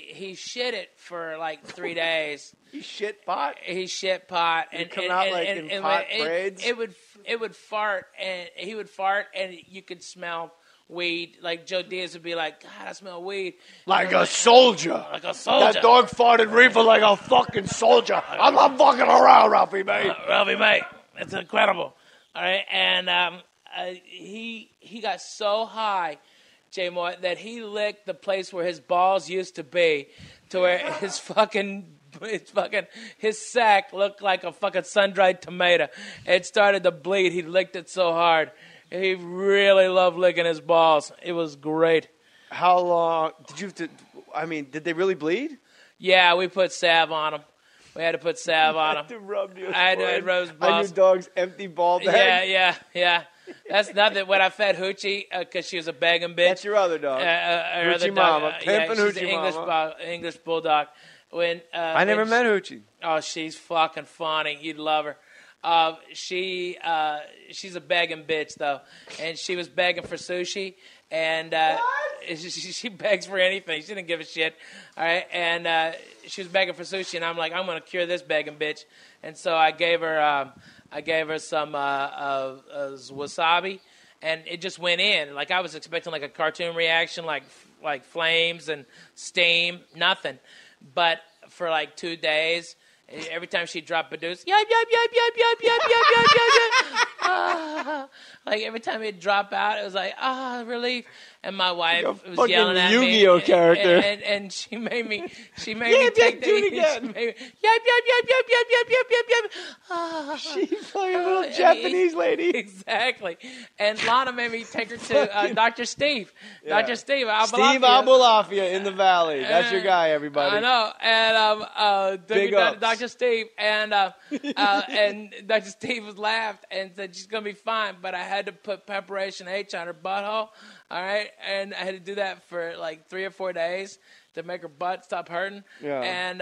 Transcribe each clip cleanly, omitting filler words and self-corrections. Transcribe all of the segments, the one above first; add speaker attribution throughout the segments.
Speaker 1: he shit it for like 3 days.
Speaker 2: He shit pot?
Speaker 1: He shit pot.
Speaker 2: And come out in pot braids?
Speaker 1: It would fart, and he would fart, and you could smell weed. Like Joe Diaz would be like, God, I smell weed.
Speaker 2: Like a soldier.
Speaker 1: Like a soldier.
Speaker 2: That dog farted reefer like a fucking soldier. I'm not fucking around, Ralphie May.
Speaker 1: Ralphie May. It's incredible. All right, and he got so high, J. Moore, that he licked the place where his balls used to be, to where his sack looked like a fucking sun-dried tomato. It started to bleed. He licked it so hard. He really loved licking his balls. It was great.
Speaker 2: How long did they really bleed?
Speaker 1: Yeah, we put salve on them. We had to put salve on him.
Speaker 2: To rub your
Speaker 1: I had to rub his balls.
Speaker 2: On your dog's empty ball bag?
Speaker 1: Yeah. That's nothing. When I fed Hoochie, because she was a begging bitch.
Speaker 2: That's your other dog. Hoochie Mama. Pimpin' Hoochie Mama.
Speaker 1: English Bulldog.
Speaker 2: I never met Hoochie.
Speaker 1: Oh, she's fucking funny. You'd love her. She's a begging bitch, though. And she was begging for sushi. And she begs for anything. She didn't give a shit. All right, and she was begging for sushi, and I'm like, I'm gonna cure this begging bitch. And so I gave her some wasabi, and it just went in. Like I was expecting like a cartoon reaction, like flames and steam, nothing. But for like 2 days, every time she dropped a deuce, yap, yap, yap, yap, yap, yap, yap, yap, yap, yap. Like every time it'd drop out, it was like, relief. And my wife was yelling at me.
Speaker 2: Yu-Gi-Oh character.
Speaker 1: And she made me take the again. Yap, yap, yap, yap, yap, yap, yap, yap, yap.
Speaker 2: She's like a little Japanese lady.
Speaker 1: Exactly. And Lana made me take her to Dr. Steve.
Speaker 2: Yeah.
Speaker 1: Dr. Steve
Speaker 2: Abulafia. Steve Abulafia in the Valley. That's your guy, everybody.
Speaker 1: I know. And Dr. Steve. And Dr. Steve was laughed and said she's going to be fine. But I had to put Preparation H on her butthole. All right, and I had to do that for like 3 or 4 days to make her butt stop hurting.
Speaker 2: Yeah.
Speaker 1: And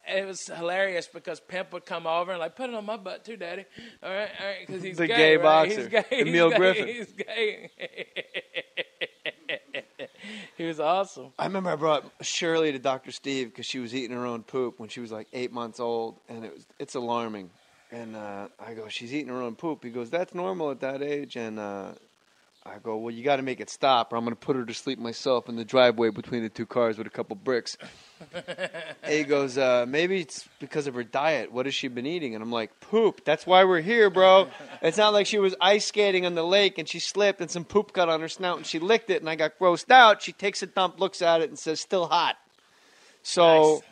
Speaker 1: it was hilarious because Pimp would come over and like, put it on my butt too, Daddy. All right, because he's
Speaker 2: the
Speaker 1: gay,
Speaker 2: gay
Speaker 1: right?
Speaker 2: boxer,
Speaker 1: He's gay.
Speaker 2: Emil Griffin.
Speaker 1: He's gay. He was awesome.
Speaker 2: I remember I brought Shirley to Dr. Steve because she was eating her own poop when she was like 8 months old, and it's alarming. And I go, she's eating her own poop. He goes, that's normal at that age, and I go, well, you got to make it stop, or I'm going to put her to sleep myself in the driveway between the two cars with a couple bricks. And he goes, maybe it's because of her diet. What has she been eating? And I'm like, poop. That's why we're here, bro. It's not like she was ice skating on the lake and she slipped and some poop got on her snout and she licked it and I got grossed out. She takes a dump, looks at it, and says, still hot. So
Speaker 1: Nice.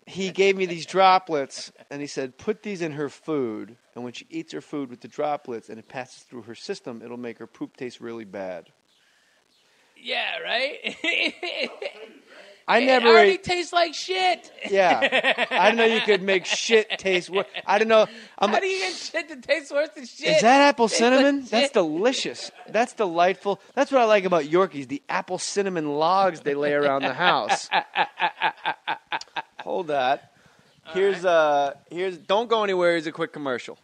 Speaker 2: He gave me these droplets, and he said, put these in her food, and when she eats her food with the droplets and it passes through her system, it'll make her poop taste really bad.
Speaker 1: Yeah, right?
Speaker 2: It
Speaker 1: already tastes like shit.
Speaker 2: Yeah. I didn't know you could make shit taste worse. I didn't know.
Speaker 1: How do you get shit that tastes worse than shit?
Speaker 2: Is that apple cinnamon?
Speaker 1: Like
Speaker 2: That's delicious. That's delightful. That's what I like about Yorkies, the apple cinnamon logs they lay around the house. Hold that. Here's don't go anywhere. Here's a quick commercial.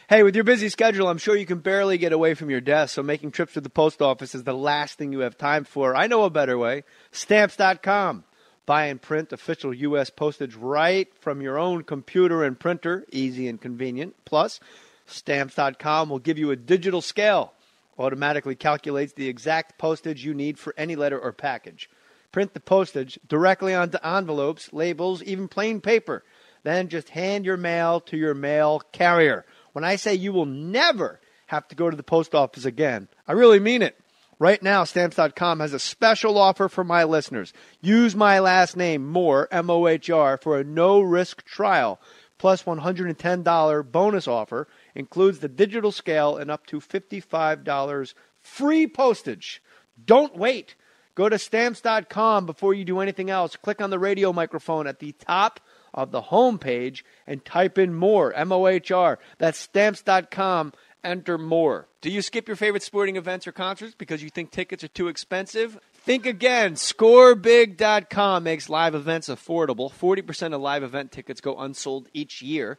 Speaker 2: Hey, with your busy schedule, I'm sure you can barely get away from your desk, so making trips to the post office is the last thing you have time for. I know a better way. Stamps.com. Buy and print official U.S. postage right from your own computer and printer. Easy and convenient. Plus, Stamps.com will give you a digital scale. Automatically calculates the exact postage you need for any letter or package. Print the postage directly onto envelopes, labels, even plain paper. Then just hand your mail to your mail carrier. When I say you will never have to go to the post office again, I really mean it. Right now, Stamps.com has a special offer for my listeners. Use my last name, Mohr, M-O-H-R, for a no-risk trial. Plus $110 bonus offer includes the digital scale and up to $55 free postage. Don't wait. Go to Stamps.com before you do anything else. Click on the radio microphone at the top of the home page and type in Mohr, M-O-H-R. That's Stamps.com. Enter Mohr. Do you skip your favorite sporting events or concerts because you think tickets are too expensive? Think again. ScoreBig.com makes live events affordable. 40% of live event tickets go unsold each year.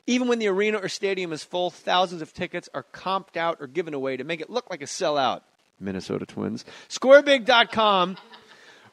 Speaker 2: Even when the arena or stadium is full, thousands of tickets are comped out or given away to make it look like a sellout. Minnesota Twins. ScoreBig.com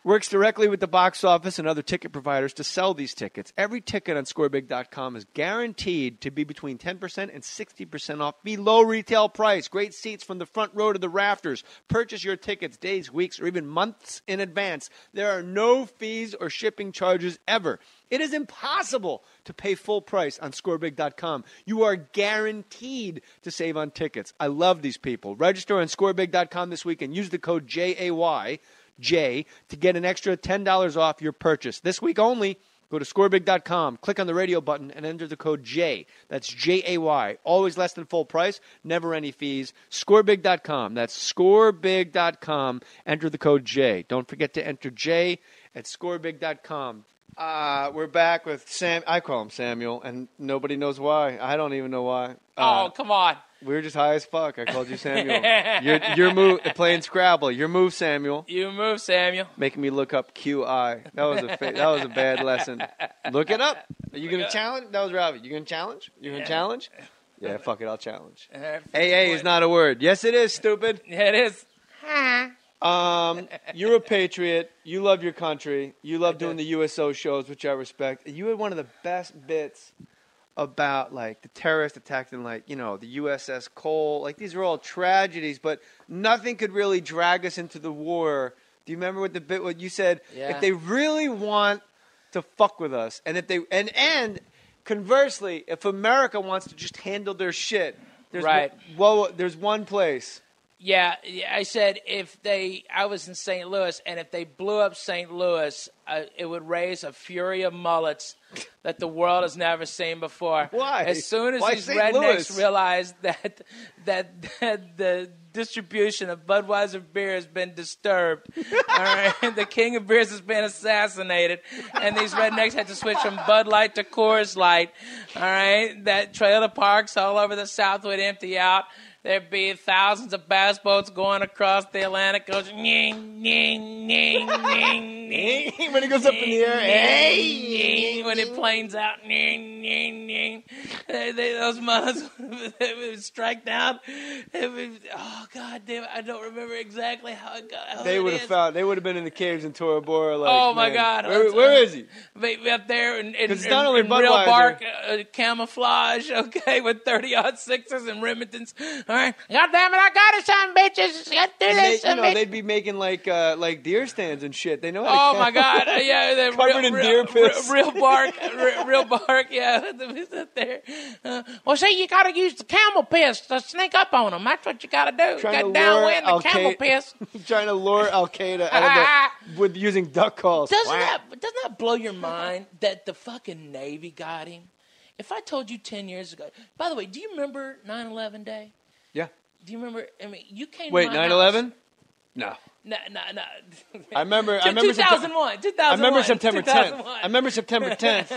Speaker 2: Works directly with the box office and other ticket providers to sell these tickets. Every ticket on scorebig.com is guaranteed to be between 10% and 60% off below retail price. Great seats from the front row to the rafters. Purchase your tickets days, weeks, or even months in advance. There are no fees or shipping charges ever. It is impossible to pay full price on scorebig.com. You are guaranteed to save on tickets. I love these people. Register on scorebig.com this week and use the code JAY to get an extra $10 off your purchase. This week only, go to scorebig.com, click on the radio button, and enter the code J. That's JAY. Always less than full price, never any fees. Scorebig.com. That's scorebig.com. Enter the code J. Don't forget to enter J at scorebig.com. We're back with Sam. I call him Samuel, and nobody knows why. I don't even know why.
Speaker 1: Oh, come on.
Speaker 2: We were just high as fuck. I called you Samuel. Your move, playing Scrabble. Your move, Samuel.
Speaker 1: You move, Samuel.
Speaker 2: Making me look up QI. That was a bad lesson. Look it up. Are you gonna challenge? That was Ralphie. You gonna challenge? You gonna challenge? Yeah, fuck it. I'll challenge. AA is not a word. Yes, it is. Stupid.
Speaker 1: Yeah, it is.
Speaker 2: You're a patriot. You love your country. You love doing the USO shows, which I respect. You had one of the best bits about like the terrorist attacks and like, you know, the USS Cole. Like these are all tragedies, but nothing could really drag us into the war. Do you remember what you said?
Speaker 1: Yeah.
Speaker 2: If they really want to fuck with us, and if they and conversely, if America wants to just handle their shit, there's there's one place.
Speaker 1: Yeah, I said I was in St. Louis, and if they blew up St. Louis, it would raise a fury of mullets that the world has never seen before.
Speaker 2: Why?
Speaker 1: As soon as these
Speaker 2: St.
Speaker 1: rednecks
Speaker 2: Louis?
Speaker 1: realized that the distribution of Budweiser beer has been disturbed, all right, the king of beers has been assassinated, and these rednecks had to switch from Bud Light to Coors Light, all right, that trailer parks all over the South would empty out. There'd be thousands of bass boats going across the Atlantic, goes ning, ning, ning, ning, ning.
Speaker 2: When it goes up in the air,
Speaker 1: Ning, when it planes out, ning, ning, ning. Those mothers would strike down. Oh, God damn it. I don't remember exactly how it got.
Speaker 2: They would have been in the caves in Tora Bora. Like,
Speaker 1: oh, my
Speaker 2: man,
Speaker 1: God.
Speaker 2: Where is he?
Speaker 1: Up there in
Speaker 2: not only
Speaker 1: real
Speaker 2: Budweiser.
Speaker 1: bark camouflage, okay, with 30-06s and Remingtons. All right. God damn it, I got it, son, bitches. Got to do this,
Speaker 2: they'd be making like deer stands and shit. They know how to
Speaker 1: my God. Yeah. They're
Speaker 2: covered in deer piss.
Speaker 1: Real bark. Real bark, yeah. There. Well, see, you got to use the camel piss to sneak up on them. That's what you got to do. Got to downwind the camel piss.
Speaker 2: Trying to lure Al-Qaeda out of with using duck calls.
Speaker 1: Doesn't that blow your mind that the fucking Navy got him? If I told you 10 years ago. By the way, do you remember 9/11 Day?
Speaker 2: Yeah.
Speaker 1: Do you remember? I mean, you came.
Speaker 2: Wait,
Speaker 1: to my
Speaker 2: 9/11?
Speaker 1: house.
Speaker 2: No.
Speaker 1: No.
Speaker 2: I remember
Speaker 1: 2001. 2001.
Speaker 2: I remember September 10th.
Speaker 1: 2001.
Speaker 2: I remember September 10th.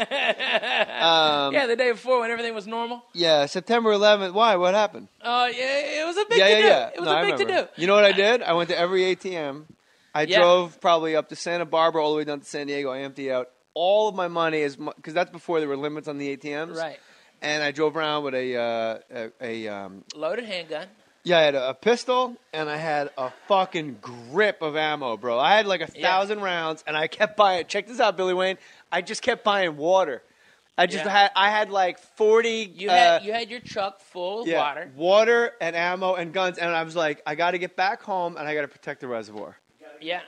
Speaker 1: Yeah, the day before when everything was normal.
Speaker 2: Yeah, September 11th. Why? What happened?
Speaker 1: Yeah, it was a big to do. It was a big to do.
Speaker 2: You know what I did? I went to every ATM. I drove probably up to Santa Barbara all the way down to San Diego. I emptied out all of my money because that's before there were limits on the ATMs.
Speaker 1: Right.
Speaker 2: And I drove around with a
Speaker 1: loaded handgun.
Speaker 2: Yeah, I had a pistol, and I had a fucking grip of ammo, bro. I had like 1,000 rounds, and I kept buying. Check this out, Billy Wayne. I just kept buying water. I had like 40.
Speaker 1: You had your truck full of
Speaker 2: water and ammo and guns, and I was like, I got to get back home, and I got to protect the reservoir.
Speaker 1: Yeah.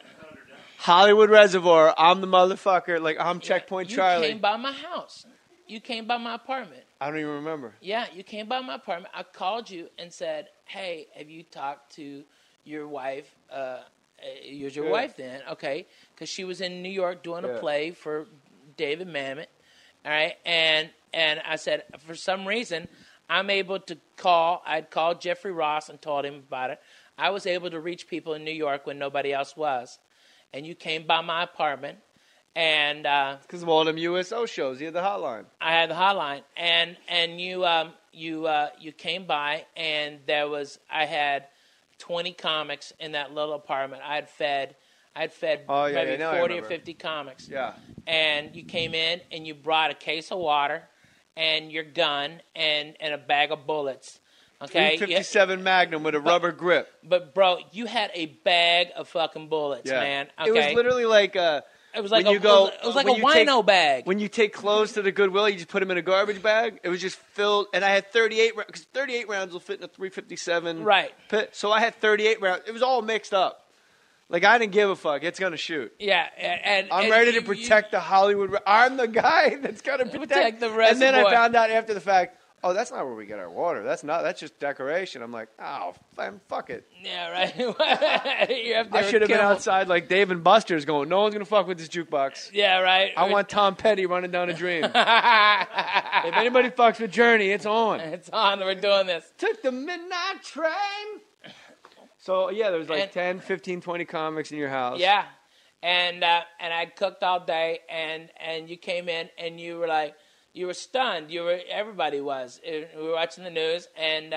Speaker 2: Hollywood Reservoir. I'm the motherfucker. Like I'm Checkpoint Charlie.
Speaker 1: You came by my house. You came by my apartment.
Speaker 2: I don't even remember.
Speaker 1: Yeah, you came by my apartment. I called you and said, hey, have you talked to your wife? You're your wife then, okay? Because she was in New York doing a play for David Mamet, all right? And I said, for some reason, I'm able to call. I'd called Jeffrey Ross and told him about it. I was able to reach people in New York when nobody else was. And you came by my apartment. And
Speaker 2: because of all them USO shows, you had the hotline.
Speaker 1: I had the hotline, and you came by, and I had 20 comics in that little apartment. I had fed maybe 40 or 50 comics.
Speaker 2: Yeah.
Speaker 1: And you came in, and you brought a case of water, and your gun, and a bag of bullets. Okay,
Speaker 2: 357 Magnum with a rubber grip.
Speaker 1: But bro, you had a bag of fucking bullets, man. Okay?
Speaker 2: It was literally like
Speaker 1: it was like
Speaker 2: when
Speaker 1: a wino bag.
Speaker 2: When you take clothes to the Goodwill, you just put them in a garbage bag. It was just filled, and I had 38 because 38 rounds will fit in a 357 pit. So I had 38 rounds. It was all mixed up. Like, I didn't give a fuck. It's going to shoot.
Speaker 1: Yeah. And
Speaker 2: I'm ready to protect the Hollywood. I'm the guy that's going to protect
Speaker 1: the reservoir.
Speaker 2: And then I found out after the fact, oh, that's not where we get our water. That's just decoration. I'm like, oh, fuck it.
Speaker 1: Yeah, right.
Speaker 2: I should have been outside like Dave and Buster's going, no one's going to fuck with this jukebox.
Speaker 1: Yeah, right.
Speaker 2: I want Tom Petty running down a dream. If anybody fucks with Journey, it's on.
Speaker 1: It's on. We're doing this.
Speaker 2: Took the midnight train. So, yeah, there was like 10, 15, 20 comics in your house.
Speaker 1: Yeah. And I cooked all day, and you came in, and you were like, you were stunned. Everybody was. We were watching the news, and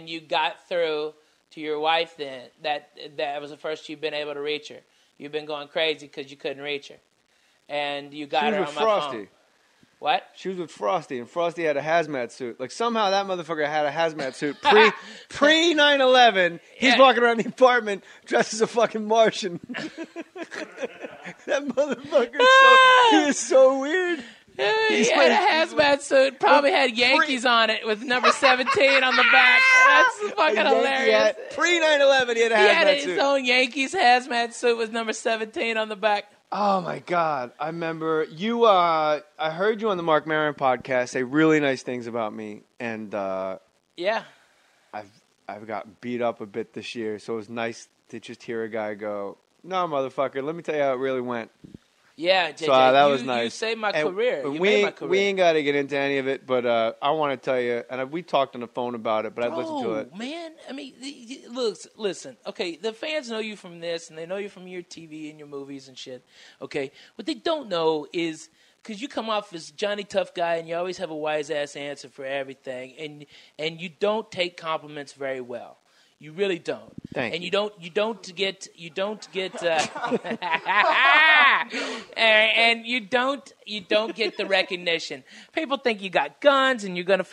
Speaker 1: you got through to your wife then. That was the first you've been able to reach her. You've been going crazy because you couldn't reach her. And you got her on my phone. What?
Speaker 2: She was with Frosty, and Frosty had a hazmat suit. Like, somehow that motherfucker had a hazmat suit. Pre 9/11, he's walking around the apartment dressed as a fucking Martian. That motherfucker he is so weird.
Speaker 1: He had a hazmat suit, probably had Yankees on it with number 17 on the back. That's fucking hilarious.
Speaker 2: Pre 9/11, he had a hazmat suit.
Speaker 1: He had his own Yankees hazmat suit with number 17 on the back.
Speaker 2: Oh, my God. I remember you, I heard you on the Mark Maron podcast say really nice things about me. And
Speaker 1: yeah,
Speaker 2: I've got beat up a bit this year, so it was nice to just hear a guy go, no, motherfucker, let me tell you how it really went.
Speaker 1: Yeah, JJ,
Speaker 2: so that was nice.
Speaker 1: You saved my career. You
Speaker 2: made
Speaker 1: my career.
Speaker 2: We ain't got to get into any of it, but I want to tell you, and we talked on the phone about it, but I've listened to it.
Speaker 1: Man, I mean, look, listen. Okay, the fans know you from this, and they know you from your TV and your movies and shit. Okay, what they don't know is because you come off as Johnny Tough Guy, and you always have a wise ass answer for everything, and you don't take compliments very well. You really don't.
Speaker 2: Thank
Speaker 1: and
Speaker 2: you.
Speaker 1: you don't get and you don't get the recognition. People think you got guns and you're gonna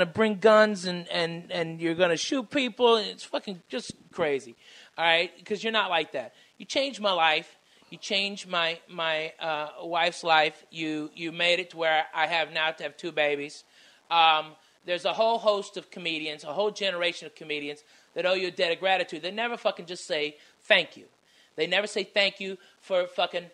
Speaker 1: bring guns and you're gonna shoot people, and it's fucking just crazy. All right, because you're not like that. You changed my life. You changed my wife's life. You made it to where I have now to have 2 babies. There's a whole host of comedians, a whole generation of comedians that owe you a debt of gratitude. They never fucking just say thank you. They never say thank you for fucking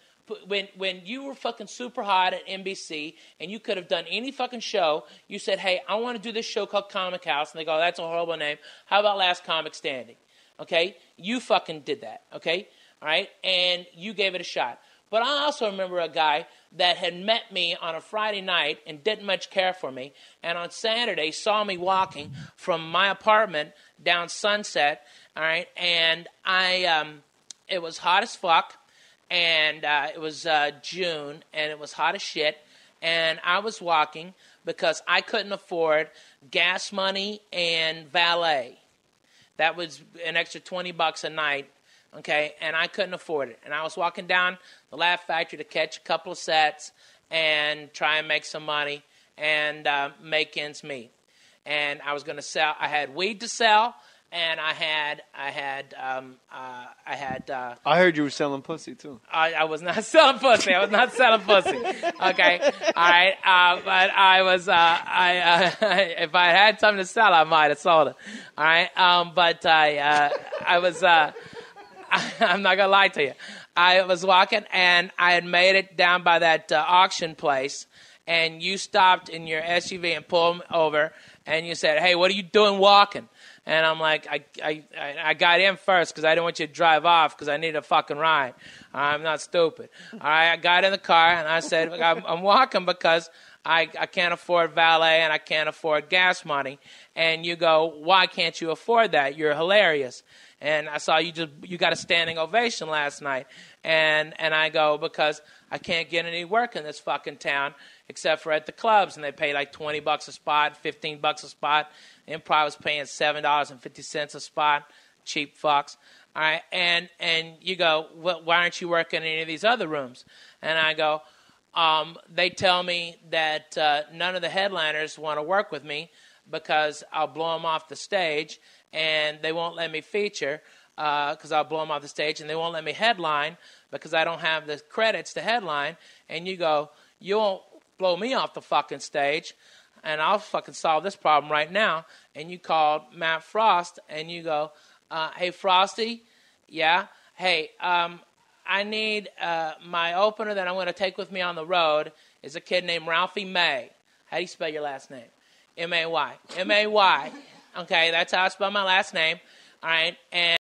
Speaker 1: when you were fucking super hot at NBC and you could have done any fucking show. You said, hey, I want to do this show called Comic House, and they go, that's a horrible name. How about Last Comic Standing? Okay, you fucking did that. Okay, all right, and you gave it a shot. But I also remember a guy that had met me on a Friday night and didn't much care for me, and on Saturday saw me walking from my apartment down Sunset, all right, and it was hot as fuck, and it was June, and it was hot as shit, and I was walking because I couldn't afford gas money and valet. That was an extra $20 a night. Okay, and I couldn't afford it. And I was walking down the Laugh Factory to catch a couple of sets and try and make some money and make ends meet. And I was going to sell. I had weed to sell, and I had.
Speaker 2: I heard you were selling pussy too.
Speaker 1: I was not selling pussy. I was not selling pussy. Okay, all right. But I was. If I had something to sell, I might have sold it. All right. But I was. I'm not going to lie to you. I was walking, and I had made it down by that auction place, and you stopped in your SUV and pulled me over, and you said, hey, what are you doing walking? And I'm like, I got in first because I didn't want you to drive off because I needed a fucking ride. I'm not stupid. All right, I got in the car, and I said, I'm walking because I can't afford valet and I can't afford gas money. And you go, why can't you afford that? You're hilarious. And I saw you got a standing ovation last night. And I go, because I can't get any work in this fucking town except for at the clubs. And they pay like $20 a spot, $15 a spot. Improv was paying $7.50 a spot. Cheap fucks. All right. And you go, well, why aren't you working in any of these other rooms? And I go, they tell me that none of the headliners want to work with me because I'll blow them off the stage, and they won't let me feature because I'll blow them off the stage, and they won't let me headline because I don't have the credits to headline. And you go, you won't blow me off the fucking stage, and I'll fucking solve this problem right now. And you called Matt Frost, and you go, hey, Frosty, yeah? Hey, I need my opener that I'm going to take with me on the road is a kid named Ralphie May. How do you spell your last name? M-A-Y. M-A-Y. Okay, that's how I spell my last name. All right, and